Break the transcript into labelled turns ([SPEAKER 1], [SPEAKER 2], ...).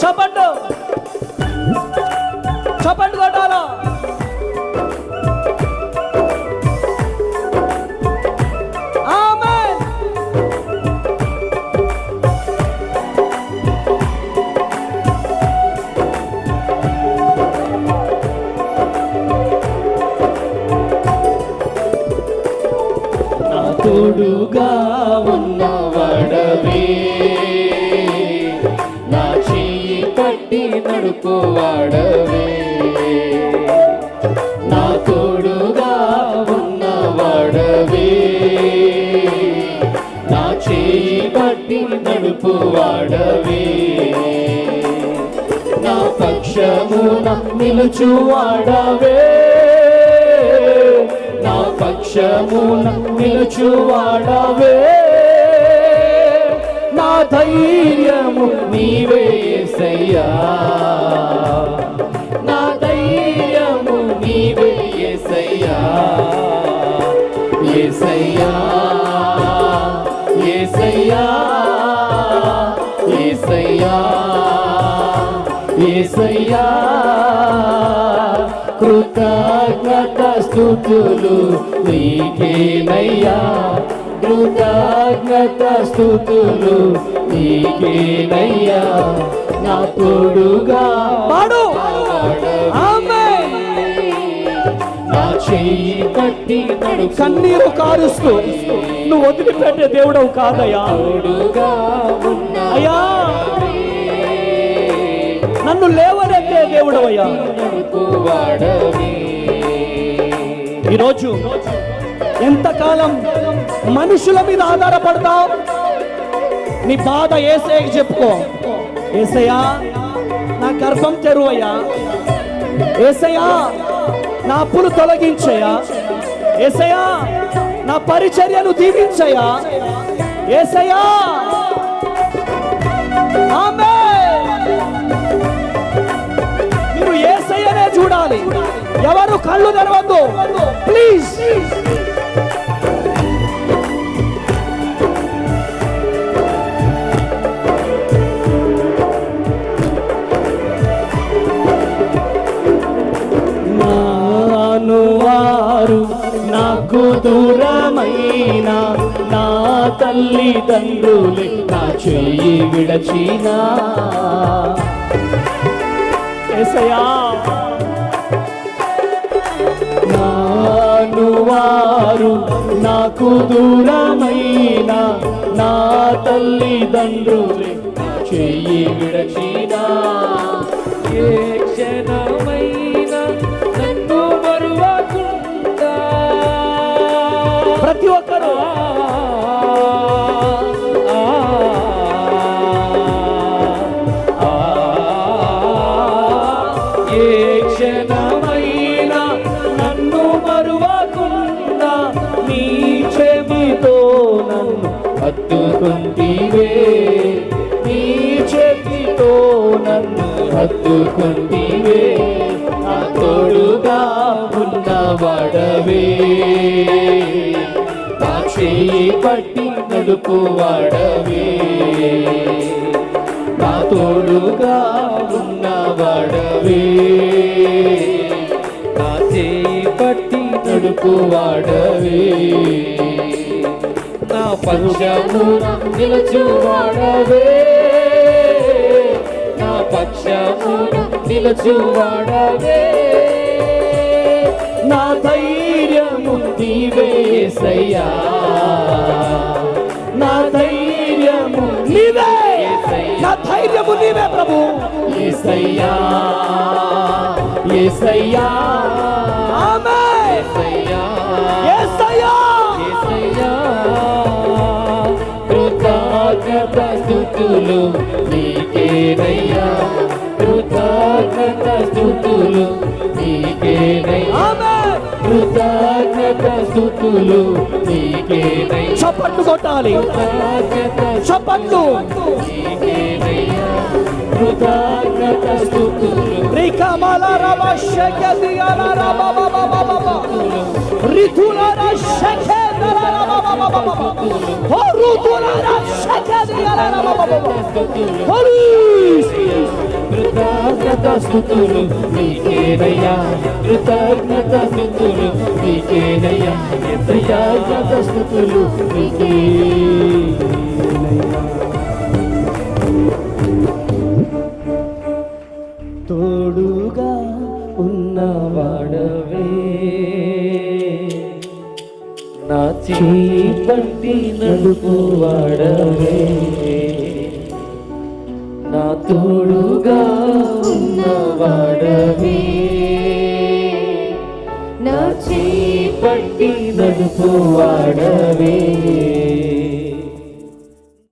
[SPEAKER 1] చప్పట్లు చప్పట్లు కొట్టాలా. ఆమేన్.
[SPEAKER 2] నా తోడుగా ఉన్నవాడవే, నా చెయ్యి పట్టి నడుపువాడవే. నా తోడుగా ఉన్నవాడవే, నా చెయ్యి పట్టి నడుపువాడవే. నా పక్షమున నిలుచువాడవే, నా పక్షమున నిలుచువాడవే. నా ధైర్యము నీవే యేసయ్యా, నా ధైర్యము నీవే యేసయ్యా. యేసయ్యా యేసయ్యా యేసయ్యా యేసయ్యా, కృతజ్ఞత స్తుతులు నీకేనయ్యా, కృతజ్ఞత స్తుతులు నీకేనయ్యా. నా తోడుగా
[SPEAKER 1] పాడు. ఆమేన్.
[SPEAKER 2] నా చెయ్యి పట్టి నడుపు.
[SPEAKER 1] కన్నీరు కారుస్తూ నువ్వు వదిలిపెట్టే దేవుడవు కాదయ్యా.
[SPEAKER 2] తోడుగా
[SPEAKER 1] అయ్యా నన్ను లేవనెత్తే దేవుడవయ్యా. ఈరోజు ఎంతకాలం మనుషుల మీద ఆధారపడతావు? నీ బాధ యేసయ్యకి చెప్పుకో. యేసయ్యా నా గర్భం తెరువయ్యా, యేసయ్యా నా అప్పులు తొలగించయ్యా, యేసయ్యా నా పరిచర్యను దీవించయ్యా, యేసయ్యా. ఆమేన్. మీరు యేసయ్యనే చూడాలి, ఎవరు కళ్ళు తెరవద్దు ప్లీజ్.
[SPEAKER 2] నానువారు నాకు దూరమైన నా తల్లిదండ్రులే నా చెయ్యి విడచినా.
[SPEAKER 1] యేసయ్యా
[SPEAKER 2] నానువారు నాకు దూరమైన నా తల్లిదండ్రులే నా చెయ్యి విడచినా. ఏ క్షణమైనా నన్ను మరువకుండా
[SPEAKER 1] ప్రతి ఒక్కరు
[SPEAKER 2] ఏ క్షణమైనా నన్ను మరువకుండా నీ చెవితో నన్ను హత్తుకుంటివే, నీ చెవితో నన్ను హత్తుకుంటివే. నా తోడుగా ఉన్నవాడవే, నా చెయ్యి పట్టి నడుపువాడవే. నా తోడుగా ఉన్నవాడవే, నా చెయ్యి పట్టి నడుపువాడవే. నా పక్షమున నిలుచువాడవే, నా పక్షమున నిలుచువాడవే. నా ధైర్యము నీవే యేసయ్యా, నా ధైర్యము
[SPEAKER 1] నీవే, నా ధైర్యము నీవే ప్రభు.
[SPEAKER 2] యేసయ్యా యేసయ్యా
[SPEAKER 1] ఆమేన్.
[SPEAKER 2] యేసయ్యా
[SPEAKER 1] యేసయ్యా
[SPEAKER 2] యేసయ్యా, కృతజ్ఞత స్తుతులు నీకేనయ్యా, కృతజ్ఞత స్తుతులు నీకేనయ్యా.
[SPEAKER 1] ఆమేన్.
[SPEAKER 2] కృతజ్ఞత స్తుతులు నీకేనయ్యా.
[SPEAKER 1] చప్పట్లు కొట్టాలి, చప్పట్లు.
[SPEAKER 2] నీకేనయ్యా, కృతజ్ఞత స్తుతులు
[SPEAKER 1] రికమల రబ షకెదియల రబ బబ బబ రితుల షకెదల రబ బబ బబ హోరుతుల షకెదియల రబ బబ హోరు
[SPEAKER 2] కృతజ్ఞత స్తుతులు నీకేనయ్యా, కృతజ్ఞత స్తుతులు నీకేనయ్యా, కృతజ్ఞత స్తుతులు నీకేనయ్యా. తోడుగా ఉన్నవాడవే, నా చేయి పట్టి నడుపువాడవే, నా తోడుగా ఉన్నవాడవే, నా చేయి పట్టి నడుపువాడవే.